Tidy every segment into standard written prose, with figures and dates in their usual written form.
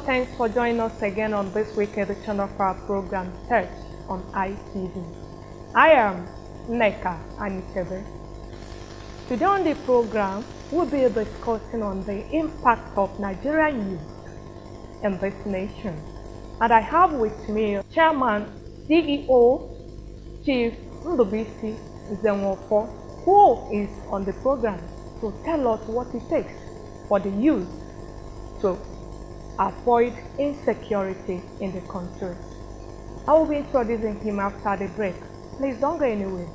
thanks for joining us again on this week's edition of our program, Church on ITV. I am Nneka Anitebe. Today on the program, we'll be discussing on the impact of Nigerian youth in this nation. And I have with me Chairman, CEO, Chief Ndubuisi Nzenweofor, who is on the program to tell us what it takes for the youth to avoid insecurity in the country. I will be introducing him after the break. Please don't go anywhere.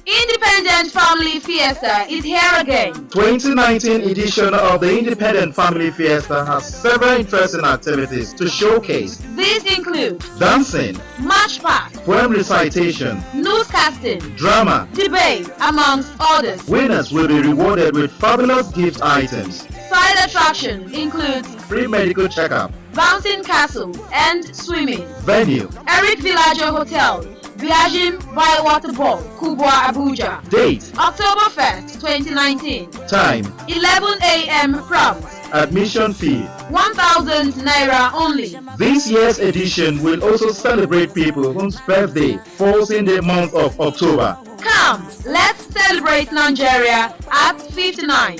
Independent Family Fiesta is here again. 2019 edition of the Independent Family Fiesta has several interesting activities to showcase. These include dancing, march past, poem recitation, newscasting, drama, debate, amongst others. Winners will be rewarded with fabulous gift items. Side attraction includes Free medical checkup, bouncing castle, and swimming. venue, Eric Villager Hotel, Biagim Bywater Ball, Kubwa, Abuja. date, October 1st, 2019. time, 11 a.m. prompt. admission fee. 1,000 naira only. This year's edition will also celebrate people whose birthday falls in the month of October. Come, let's celebrate Nigeria at 59.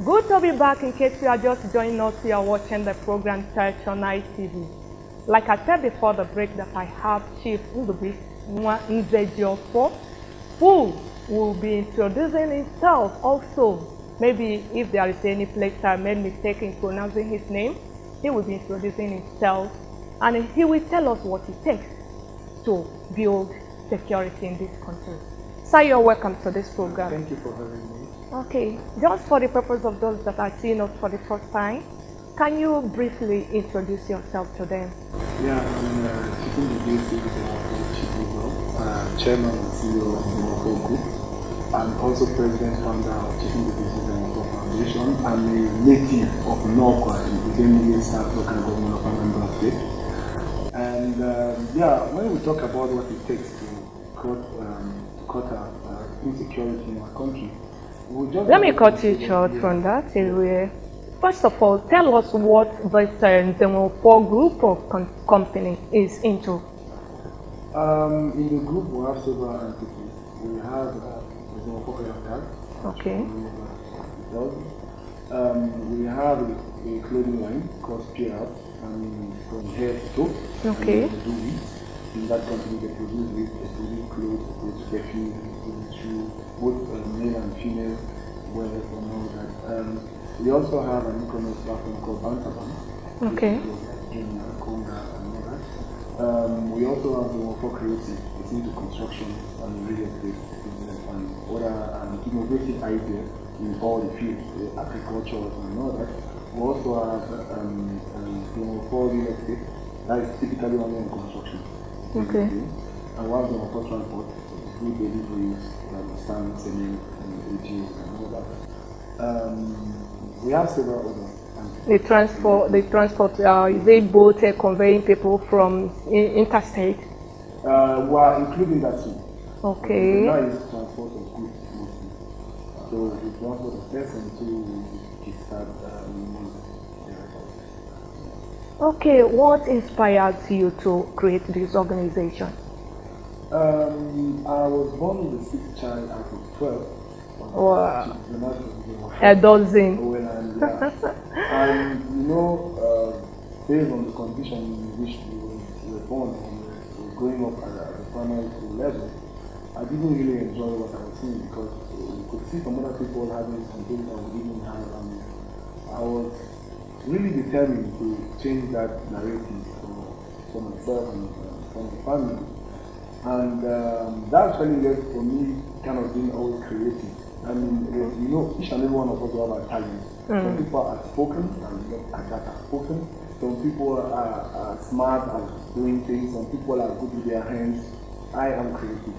Good to be back. In case you are just joining us, you are watching the program Church on ITV. Like I said before the break, that I have Chief Ndubuisi Nzenweofor, who will be introducing himself also. Maybe if there is any place I made mistake in pronouncing his name, he will be introducing himself and he will tell us what it takes to build security in this country. Sir, you're welcome to this program. Thank you for having me. Okay, just for the purpose of those that are seeing us for the first time, can you briefly introduce yourself to them? Yeah, I'm Chief Ndubuisi Nzenweofor, Chairman and CEO of the Ndubuisi Group, and also President Founder of Chief Ndubuisi Nzenweofor Foundation. I'm a native of Nokwa in the Benue South Local Government of Anambra State. And when we talk about what it takes to cut insecurity in our country, let me cut you short from that area. First of all, tell us what this Nzenweofor group of company is into. In the group, we have several entities. We have Nzenweofor Tag. Okay. We have a clothing line called Spear Out, from hair to toe. Okay. In that company, they produce clothes, they produce perfume, shoes, both male and female wear and all that. We also have an e-commerce platform called Bantaban. Okay. In Conga and all that. We also have the Nzenweofor Creative. It's into construction and real estate business and other innovative ideas in all the fields, agriculture and all that. We also have Nzenweofor Real Estate. That is typically only in construction. Okay. And one of Nzenweofor Transport, food deliveries, sand, cement, and AGs and all that. We have several other. The transport, is it both conveying people from interstate? We are including that too. Okay. That is transport of goods mostly. So the transport of persons to start Okay, what inspired you to create this organization? I was born with the 6th child out of 12. Wow. A dozen. And based on the condition in which we were born and we were growing up at the primary school level, I didn't really enjoy what I was seeing because we could see some other people having some things that we didn't have, and I was really determined to change that narrative for myself and for my family. And that actually led for me kind of being always creative. I mean, each and every one of us have our talent. Some people are spoken and not that are spoken. Some people are smart at doing things. Some people are good with their hands. I am creative.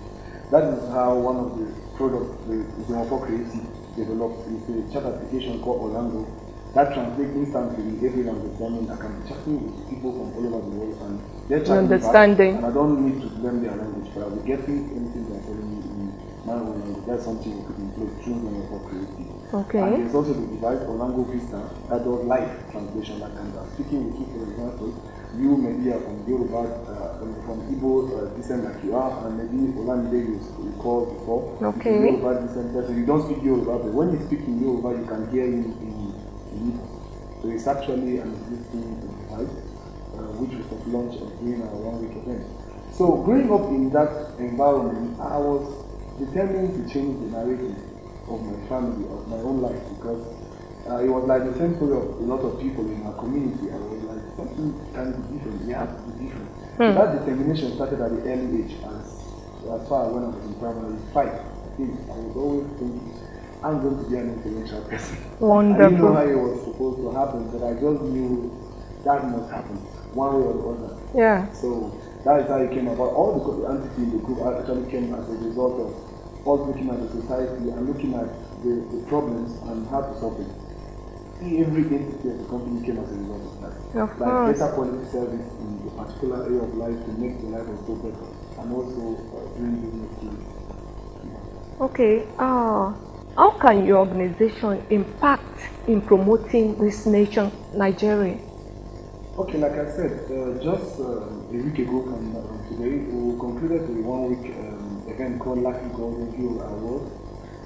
That is how one of the products, the Nzenweofor Creative, developed. It's a chat application called Orlando that translates instantly in every language. I mean, I can be chatting with people from all over the world and they're chatting back, and I don't need to learn their language, but I'll be getting anything they're telling me in man will language. That's something we put in place through Nzenweofor creative. Okay. And there's also the device for language vista that does live translation that can speaking with you, for example, you maybe are from Yoruba, from Igbo descent like you are, and maybe Olamide you called before. Okay. Yoruba descent person. You don't speak Yoruba, but when you speak in Yoruba, you can hear him in Igbo. So it's actually an existing device, which was launched during our 1 week event. So growing up in that environment, I was determined to change the narrative of my family, of my own life, because it was like the same story of a lot of people in our community. I was like, something can be different, we have to be different. So that determination started at the early age, as far as when I was in primary 5. I was always thinking, I'm going to be an influential person. Wonderful. I didn't know how it was supposed to happen, but I just knew that must happen, one way or the other. Yeah. So that is how it came about. All the entity in the group actually came as a result of us looking at the society and looking at the problems and how to solve them. Every entity of the company came as a result of that. Of like course. better quality service in a particular area of life to make the life of people better, and also doing business too. Okay. How can your organization impact in promoting this nation, Nigeria? Okay, like I said, just a week ago from today, we concluded the 1 week event called Lucky Golden Hill Award.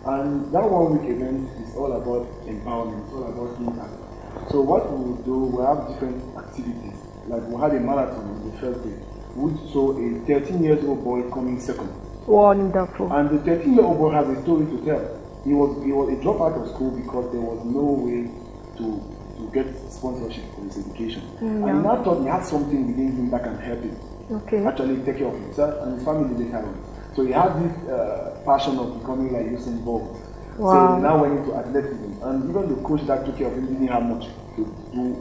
And that 1 week event is all about empowerment, it's all about impact. So what we will do, we have different activities. Like we had a marathon on the first day, which saw a 13-year-old boy coming second. Wonderful. And the 13-year-old boy has a story to tell. He was a dropout of school because there was no way to get sponsorship for his education. And he now thought he had something within him that can help him. Okay. Actually take care of himself and his family later on. So he had this passion of becoming like Usain Bolt. Wow. So he now went into athleticism. And even the coach that took care of him didn't have much to do.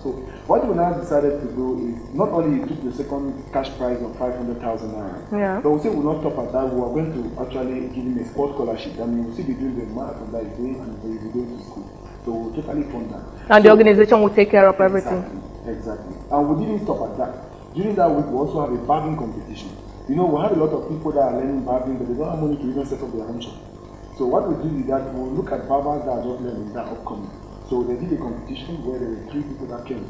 So what we now decided to do is, not only he took the second cash prize of 500,000 naira, Yeah. but we say we'll not stop at that. We are going to actually give him a sports scholarship. I mean, we'll still be doing the marathon that he's doing and he'll be going to school. So we'll totally fund that. And the organization will take care of everything. Exactly. And we didn't stop at that. During that week, we also have a barbing competition. You know, we have a lot of people that are learning barbing, but they don't have money to even set up their own shop. So what we do is that we'll look at barbers that are just learning, that are upcoming. So they did a competition where there were 3 people that came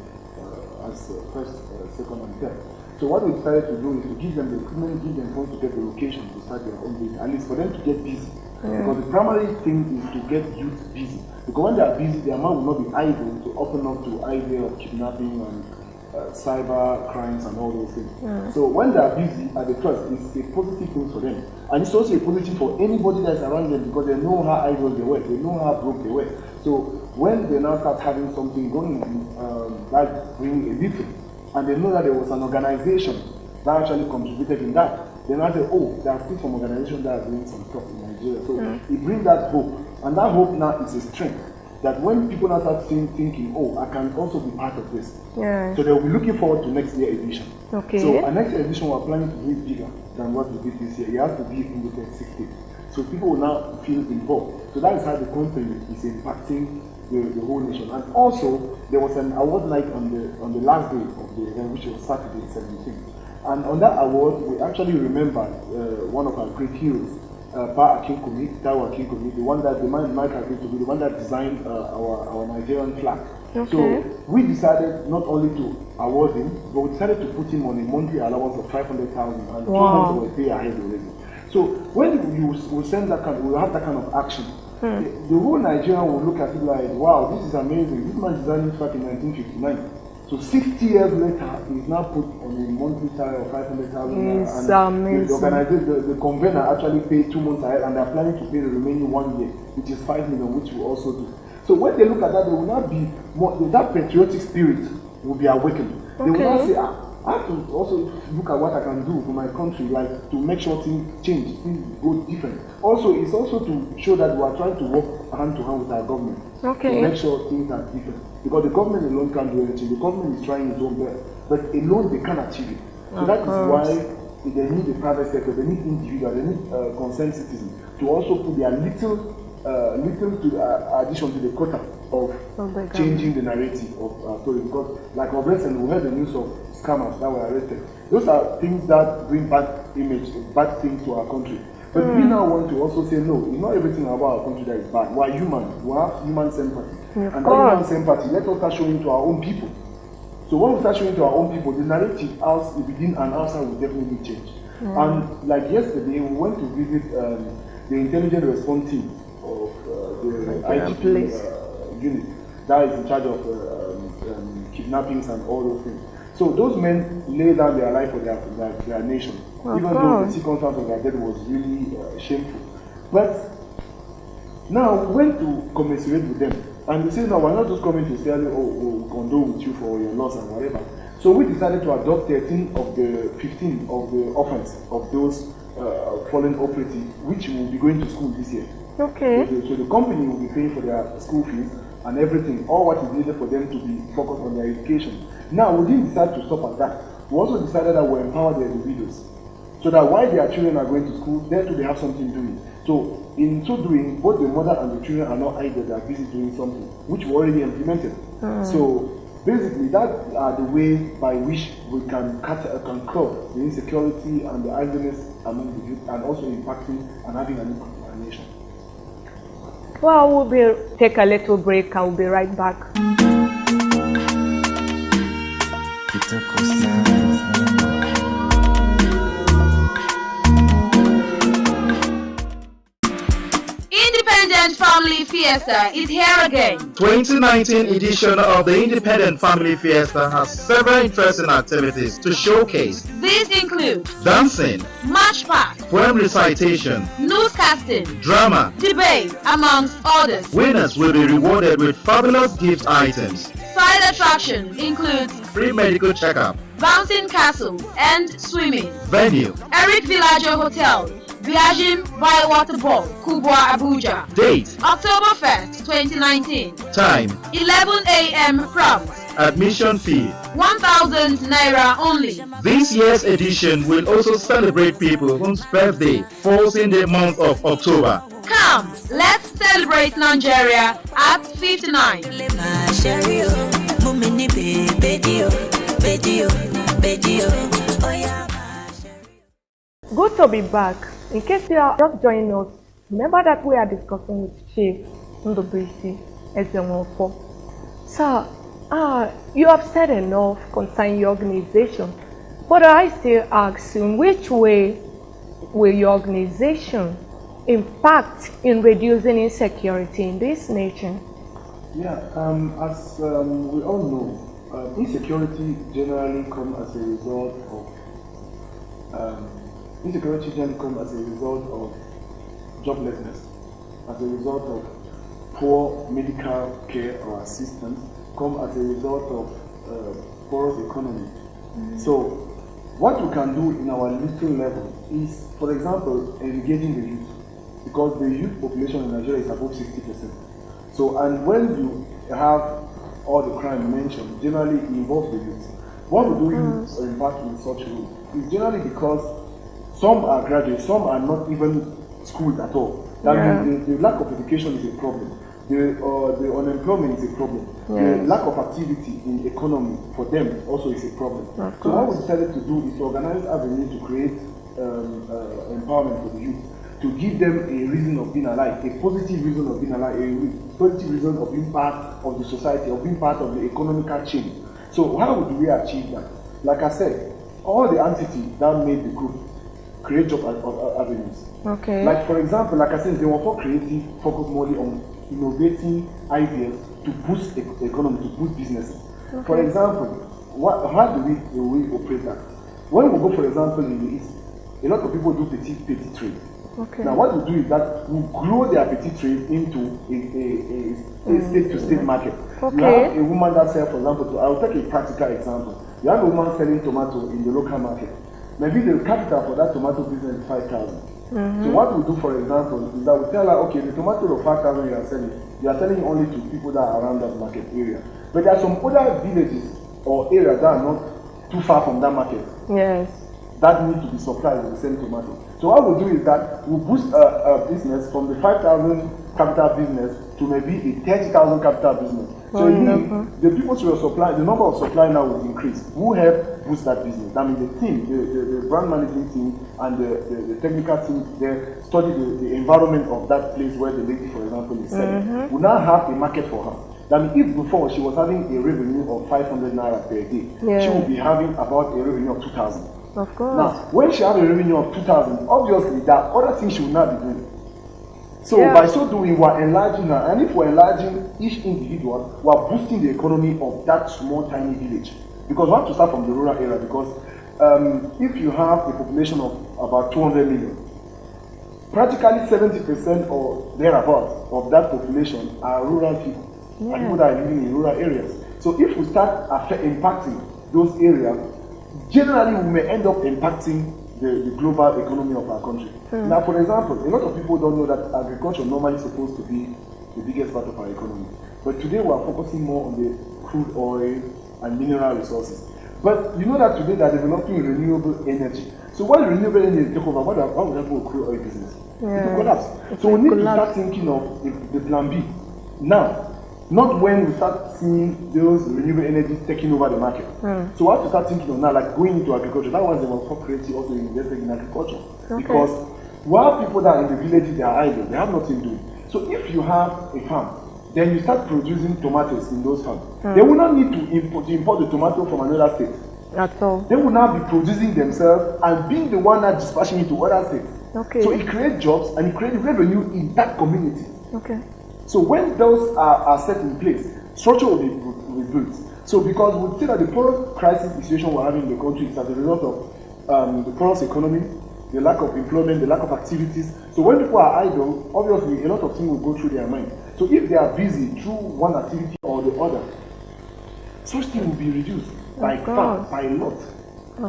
as first, second, and third. So what we decided to do is to give them the equipment, give them funds to get the location to start their own business, at least for them to get busy. Because the primary thing is to get youth busy. Because when they are busy, their mind will not be idle to open up to idea of kidnapping and cyber crimes and all those things. So when they are busy at the first, it's a positive thing for them. And it's also a positive for anybody that's around them because they know how idle they were, they know how broke they were. So when they now start having something going on, like bringing a little, and they know that there was an organization that actually contributed in that, they now say, oh, there are still some organizations that are doing some stuff in Nigeria. So it brings that hope. And that hope now is a strength. That when people now start thinking, oh, I can also be part of this. Yeah. So they'll be looking forward to next year edition. Okay. So our next year edition, we're planning to do it bigger than what we did this year. It has to be in the 60. So people will now feel involved. So that is how the company is impacting the whole nation. And also, there was an award night on the last day of the event, which was Saturday, 17th. And on that award, we actually remember one of our great heroes, Tawo Akinkunmi, the one that the man Mike agreed to be the one that designed our Nigerian flag. Okay. So we decided not only to award him, but we decided to put him on a monthly allowance of 500,000 and 2 months were paid ahead already. So when you will send that kind, we will have that kind of action. The whole Nigerian will look at it like, wow, this is amazing. This man designed it back in 1959. So 60 years later, he's now put on a monthly salary of 500,000. It's amazing. The organization, the convener actually paid 2 months ahead, and they're planning to pay the remaining 1 year, which is 5 million, which we also do. So when they look at that, they will not be more, that patriotic spirit will be awakened. They will not say, I have to also look at what I can do for my country, like to make sure things change, things go different. Also, it's also to show that we are trying to work hand to hand with our government to make sure things are different. Because the government alone can't do anything. The government is trying its own best, but alone they can't achieve it. So that is why they need the private sector, they need individuals, they need concerned citizens to also put their little addition to the quota of changing the narrative of our story. Because like of recent, we heard the news of scammers that were arrested. Those are things that bring bad image, bad things to our country. But we now want to also say, no, it's not everything about our country that is bad. We are human. We have human sympathy. And that human sympathy, let us start showing to our own people. So when we start showing to our own people, the narrative within and outside will definitely change. And like yesterday, we went to visit the intelligent response team of the IGP unit that is in charge of kidnappings and all those things. So those men lay down their life for their nation, even though the circumstance of their death was really shameful. But now we went to commiserate with them, and we say, no, we're not just coming to say, oh, we condole with you for your loss and whatever. So we decided to adopt 13 of the 15 of the offense of those fallen operatives, which will be going to school this year. Okay. So the company will be paying for their school fees and everything, all what is needed for them to be focused on their education. Now, we didn't decide to stop at that. We also decided that we'll empower the individuals, so that while their children are going to school, they too they have something doing. So, in so doing, both the mother and the children are not idle, they are busy doing something, which we already implemented. So, basically, that are the ways by which we can curb the insecurity and the idleness among the youth, and also impacting and having an impact on our nation. Well, we'll take a little break and we'll be right back. Independent Family Fiesta is here again. 2019 edition of the Independent Family Fiesta has several interesting activities to showcase. These include Dancing, march past, poem recitation, newscasting, drama, debate, amongst others. Winners will be rewarded with fabulous gift items. Side attraction includes Free medical checkup, bouncing castle and swimming. venue, Eric Villaggio Hotel, Viajim Bywater Ball, Kubwa, Abuja. date, October 1st, 2019. time, 11 a.m. prompt. admission fee. 1,000 naira only. This year's edition will also celebrate people whose birthday falls in the month of October. Come, let's celebrate Nigeria at 59. Good to be back. In case you are just joining us, remember that we are discussing with Chief Ndubuisi Nzenweofor. Sir, you have said enough concerning your organization, but I still ask you, in which way will your organization impact in reducing insecurity in this nation? Yeah, as we all know, insecurity generally comes as a result of joblessness, as a result of poor medical care or assistance, come as a result of porous economy. So, what we can do in our little level is, for example, engaging the youth, because the youth population in Nigeria is above 60%. So, and when you have all the crime mentioned, generally involves the youth. What we do impact in such a way is generally because some are graduates, some are not even schooled at all. That means the lack of education is a problem. The unemployment is a problem. The lack of activity in the economy for them also is a problem. So what we decided to do is to organize avenues to create empowerment for the youth, to give them a reason of being alive, a positive reason of being alive, a positive reason of being part of the society, of being part of the economical chain. So how would we achieve that? Like I said, all the entities that made the group create job avenues. Okay. Like for example, like I said, they were for creative, focus more on innovating ideas to boost the economy, to boost businesses. Okay. For example, how do we operate that? When we go, for example, in the East, a lot of people do petit trade. Okay. Now what we do is that we grow their petit trade into a state-to-state market. Okay. You have a woman that sells, for example, I will take a practical example. You have a woman selling tomato in the local market. Maybe the capital for that tomato business is 5,000. So what we do, for example, is that we tell her, okay, the tomato of 5,000 you are selling only to people that are around that market area. But there are some other villages or areas that are not too far from that market. Yes. That need to be supplied with the same tomato. So what we do is that we boost a business from the 5,000 capital business to maybe a 30,000 capital business. So it means the people to supply, the number of supply now will increase. Who help boost that business? I mean, the team, the brand management team and the technical team, they study the environment of that place where the lady, for example, is selling. We now have a market for her. I mean, if before she was having a revenue of 500 naira per day, she would be having about a revenue of 2,000. Of course. Now, when she has a revenue of 2,000, obviously there are other things she will not be doing. So by so doing, we're enlarging her, and if we're enlarging each individual, we're boosting the economy of that small tiny village. Because we have to start from the rural area, because if you have a population of about 200 million, practically 70% or thereabouts of that population are rural people, and people that are living in rural areas. So if we start impacting those areas, generally we may end up impacting the global economy of our country. Now, for example, a lot of people don't know that agriculture normally is supposed to be the biggest part of our economy. But today we are focusing more on the crude oil and mineral resources. But you know that today they are developing renewable energy. So when renewable energy take over, what will happen with crude oil business? It will collapse. So we need to start thinking of the plan B now. Not when we start seeing those renewable energy taking over the market. So we have to start thinking of now, like going into agriculture. That was the most creative also invested in agriculture. Because while people that are in the villages, they are idle, they have nothing to do. So if you have a farm, then you start producing tomatoes in those farms. They will not need to import the tomato from another state. At all. They will now be producing themselves and being the one that dispatching it to other states. So it creates jobs and it creates revenue in that community. So when those are set in place, structure will be rebuilt. So because we see that the porous crisis situation we're having in the country is as a result of the porous economy, the lack of employment, the lack of activities. So when people are idle, obviously a lot of things will go through their mind. So if they are busy through one activity or the other, such things will be reduced by far, by a lot.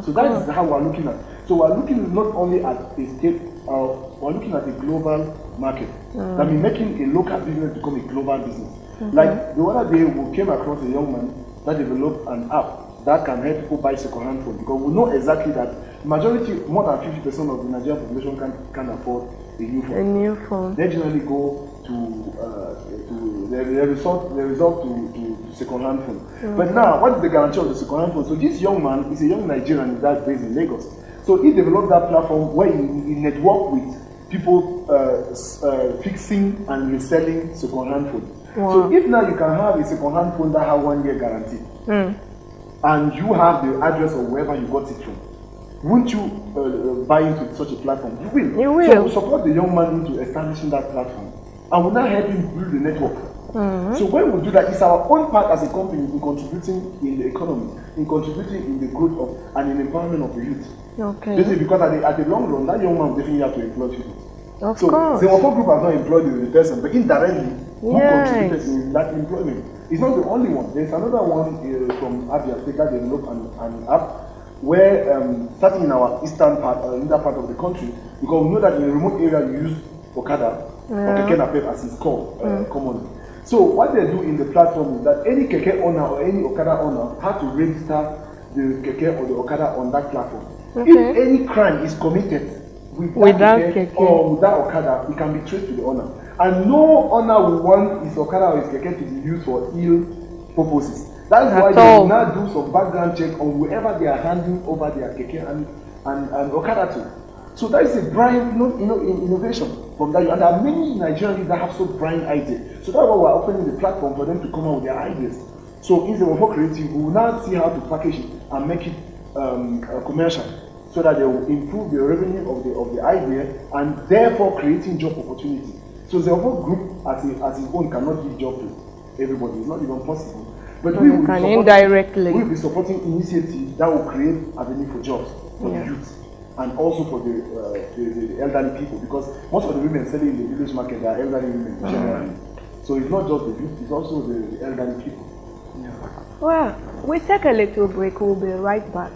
So that is how we're looking at. So we're looking not only at a state, we're looking at a global market. I mean, making a local business become a global business. Like the other day, we came across a young man that developed an app that can help people buy second-hand phone, because we know exactly that majority, more than 50% of the Nigerian population can afford a new phone. A new phone. They generally go to they resort to second-hand phone. But now, what is the guarantee of the second-hand phone? So this young man is a young Nigerian that's based in Lagos. So he developed that platform where he networked with people fixing and reselling second-hand phone. So if now you can have a second-hand phone that has 1 year guarantee, and you have the address of wherever you got it from, won't you buy into such a platform? You will. You will. So we support the young man into establishing that platform, and we'll now help him build the network. So when we do that, it's our own part as a company in contributing in the economy, in contributing in the growth of and in the empowerment of the youth. Basically, because at the long run, that young man will definitely have to employ people. Of course. The Nzenweofor group has not employed the person, but indirectly, who contributed in that employment? It's not the only one. There's another one from Abia State that developed an app where, starting in our eastern part, in that part of the country, because we know that in a remote area you use Okada, or Keke Napep as it's called commonly. So what they do in the platform is that any Keke owner or any Okada owner have to register the Keke or the Okada on that platform. If any crime is committed with that Keke or with that Okada, it can be traced to the owner. And no owner will want his Okada or his Keke to be used for ill purposes. That's why they will now do some background check on whoever they are handing over their Keke and Okada to. So that is a bright innovation from that. And there are many Nigerians that have so bright ideas. So that's why we're opening the platform for them to come out with their ideas. So in Nzenweofor Creative, we will now see how to package it and make it commercial, so that they will improve the revenue of the idea and therefore creating job opportunity. So the Nzenweofor group as its own cannot give job to everybody. It's not even possible. But we will be supporting initiatives that will create avenue for jobs for the youth and also for the elderly people, because most of the women selling in the village market are elderly women generally. So it's not just the youth, it's also the elderly people. Well, we take a little break. We'll be right back.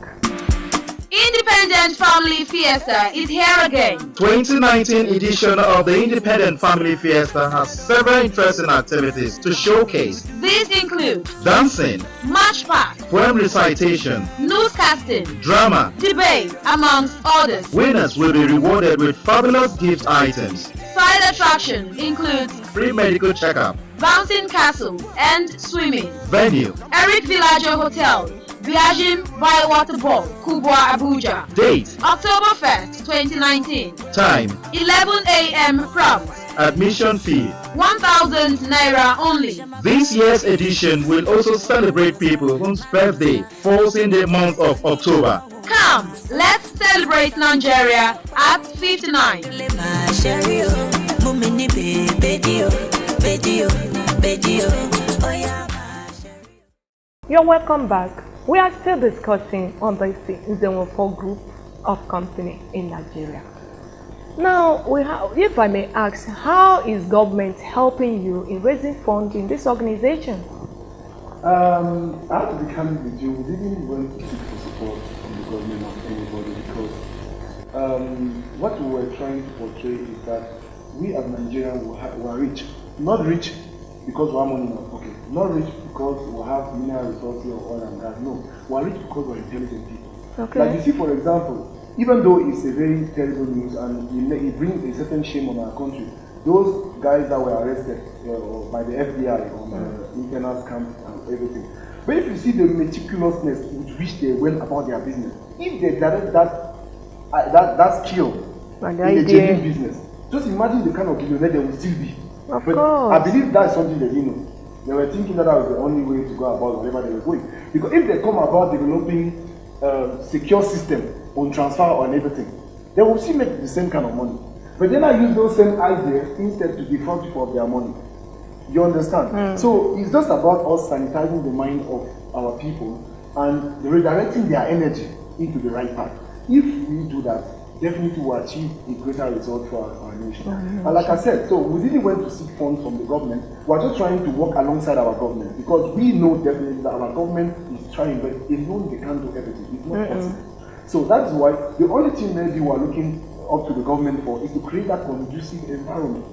Independent Family Fiesta is here again. 2019 edition of the Independent Family Fiesta has several interesting activities to showcase. These include dancing, march pack, poem recitation, newscasting, drama, debate, amongst others. Winners will be rewarded with fabulous gift items. Side attraction includes free medical checkup, bouncing castle, and swimming. Venue: Eric Villager Hotel, Biajim Bywater Ball, Kubwa, Abuja. Date: October 1st, 2019. Time: 11 a.m. prompt. Admission fee: 1,000 naira only. This year's edition will also celebrate people whose birthday falls in the month of October. Come, let's celebrate Nigeria at 59. You're welcome back. We are still discussing on the Nzenweofor group of company in Nigeria. Now, if I may ask, how is government helping you in raising funds in this organization? I have to be candid with you. We didn't want to seek for support from the government or anybody because what we were trying to portray is that we as Nigerians were rich. Not rich because we have money in our pocket. Not rich because we have mineral resources or oil and gas. No, we are rich because we are intelligent people. Okay. Like you see, for example, even though it's a very terrible news and it brings a certain shame on our country, those guys that were arrested by the FBI on the internal scam and everything. But if you see the meticulousness with which they went about their business, if they direct that skill in the genuine business, just imagine the kind of billionaire they will still be. Of but course. I believe that's something they didn't know. They were thinking that was the only way to go about whatever they were going. Because if they come about developing secure system on transfer on everything, they will still make the same kind of money. But then I use those same ideas instead to defraud people of their money. You understand? So it's just about us sanitizing the mind of our people and redirecting their energy into the right path. If we do that, definitely we'll achieve a greater result for our nation. And like I said, so we didn't want to seek funds from the government. We're just trying to work alongside our government because we know definitely that our government is trying, but alone they can't do everything. It's not possible. So that's why the only thing maybe we're looking up to the government for is to create that conducive environment.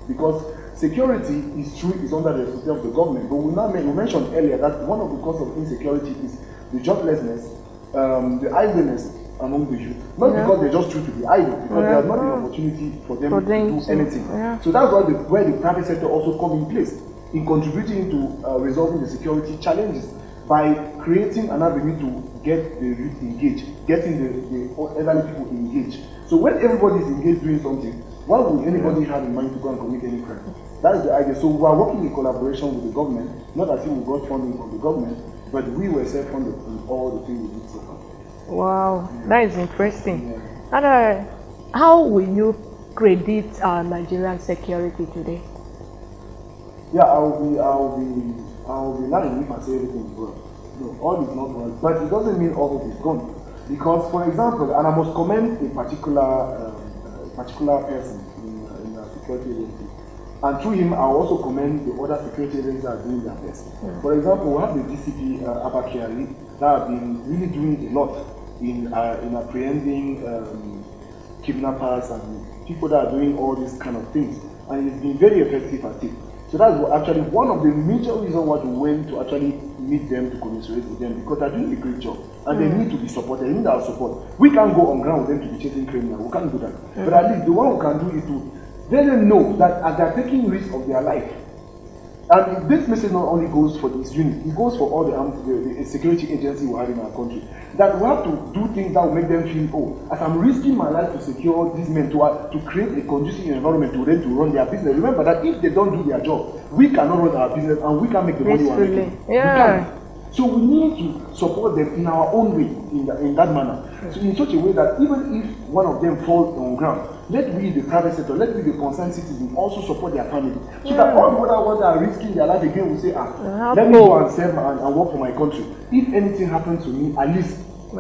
Because security is true, is under the responsibility of the government. But we mentioned earlier that one of the causes of insecurity is the joblessness, the idleness among the youth. Not because they just choose to be idle, because there's not an opportunity for them to do anything. So that's why where the private sector also comes in place in contributing to resolving the security challenges by creating an avenue to get the youth engaged, getting the elderly people engaged. So when everybody is engaged doing something, why would anybody have in mind to go and commit any crime? That is the idea. So we are working in collaboration with the government, not as if we got funding from the government, but we were self-funded in all the things we did so far. Wow, that is interesting. And how will you credit Nigerian security today? Yeah, I'll be lying if I say everything is well. No, all is not well, but it doesn't mean all of it is gone. Because, for example, and I must commend a particular person in the security agency, and through him, I also commend the other security agencies that are doing their best. For example, we have the DCP Abakiari that have been really doing a lot in apprehending kidnappers and people that are doing all these kind of things, and he's been very effective at it. So that's actually one of the major reasons why we went to actually meet them to commiserate with them, because they're doing a great job and they need to be supported. They need our support. We can't go on ground with them to be chasing criminals. We can't do that. But at least the one who can do it to let them know that as they're taking risk of their life. And this message not only goes for this unit, it goes for all the security agencies we have in our country. That we have to do things that will make them feel, oh, as I'm risking my life to secure these men, to create a conducive environment to them to run their business. Remember that if they don't do their job, we cannot run our business and we can't make the money we're making. Yeah. So we need to support them in our own way, in that manner. So in such a way that even if one of them falls on ground, let we, the private sector, let we, the concerned citizens, also support their family. So that all the other ones that are risking their life again will say, let me go and serve and work for my country. If anything happens to me, at least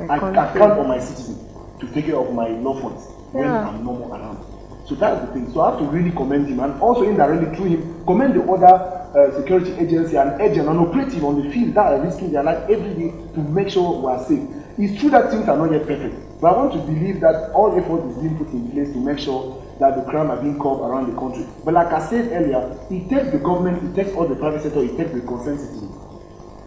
I count on my citizens to take care of my loved ones when I'm no more around. So that's the thing. So I have to really commend him, and also indirectly through him, commend the other security agency and agent and operative on the field that are risking their life every day to make sure we are safe. It's true that things are not yet perfect, but I want to believe that all effort is being put in place to make sure that the crime are being curbed around the country. But like I said earlier, it takes the government, it takes all the private sector, it takes the concerned citizens.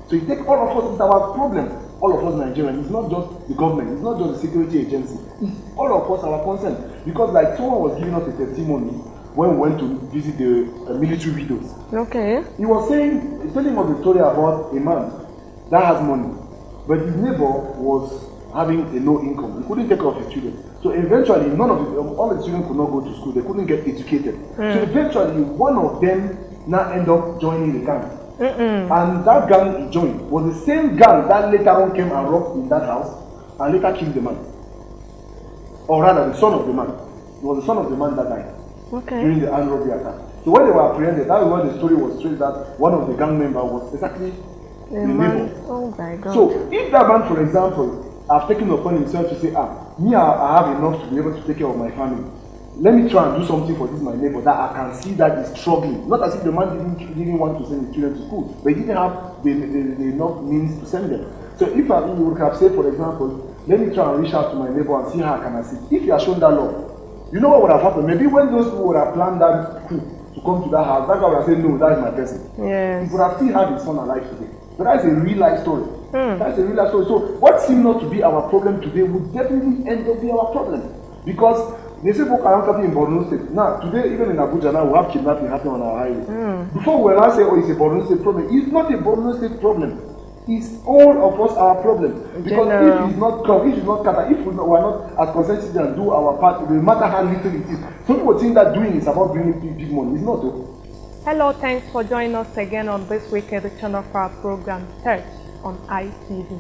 So it takes all of us. It's our problem. All of us Nigerians. It's not just the government. It's not just the security agency. It's all of us, our concern. Because like someone was giving us a testimony when we went to visit the military widows. Okay. He was telling us a story about a man that has money, but his neighbor was having a low income. He couldn't take care of his children. So eventually, all the children could not go to school. They couldn't get educated. So eventually, one of them now ended up joining the gang. And that gang he joined was the same gang that later on came and robbed in that house and later killed the man. Or rather, the son of the man. It was the son of the man that died during the armed robbery attack. So when they were apprehended, that was when the story was traced that one of the gang members was exactly the neighbor. Oh my God. So if that man, for example, have taken upon himself to say, I have enough to be able to take care of my family. Let me try and do something for this my neighbor that I can see that is struggling. Not as if the man didn't want to send his children to school, but he didn't have the enough means to send them. So if you would have said, for example, let me try and reach out to my neighbor and see how I can assist. If you are shown that love, you know what would have happened? Maybe when those people would have planned that coup to come to that house, that guy would have said, no, that is my person. Yes. He would have still had his son alive today. But that's a real life story. That's a real life story. So what seemed not to be our problem today would definitely end up being our problem. Because they say Boko Haram started in Borno State. Now, today, even in Abuja, now we have kidnapping happening on our highway. Before we now say, it's a Borno State problem. It's not a Borno State problem. It's all of us our problem. Because if it's not come, if it's not cut, if we are not as consensus and do our part, no matter how little it is. Some people think that doing is about bringing big money. It's not though. Hello, thanks for joining us again on this week edition of our program Church on ITV.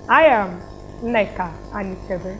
I am Neka Anitebe.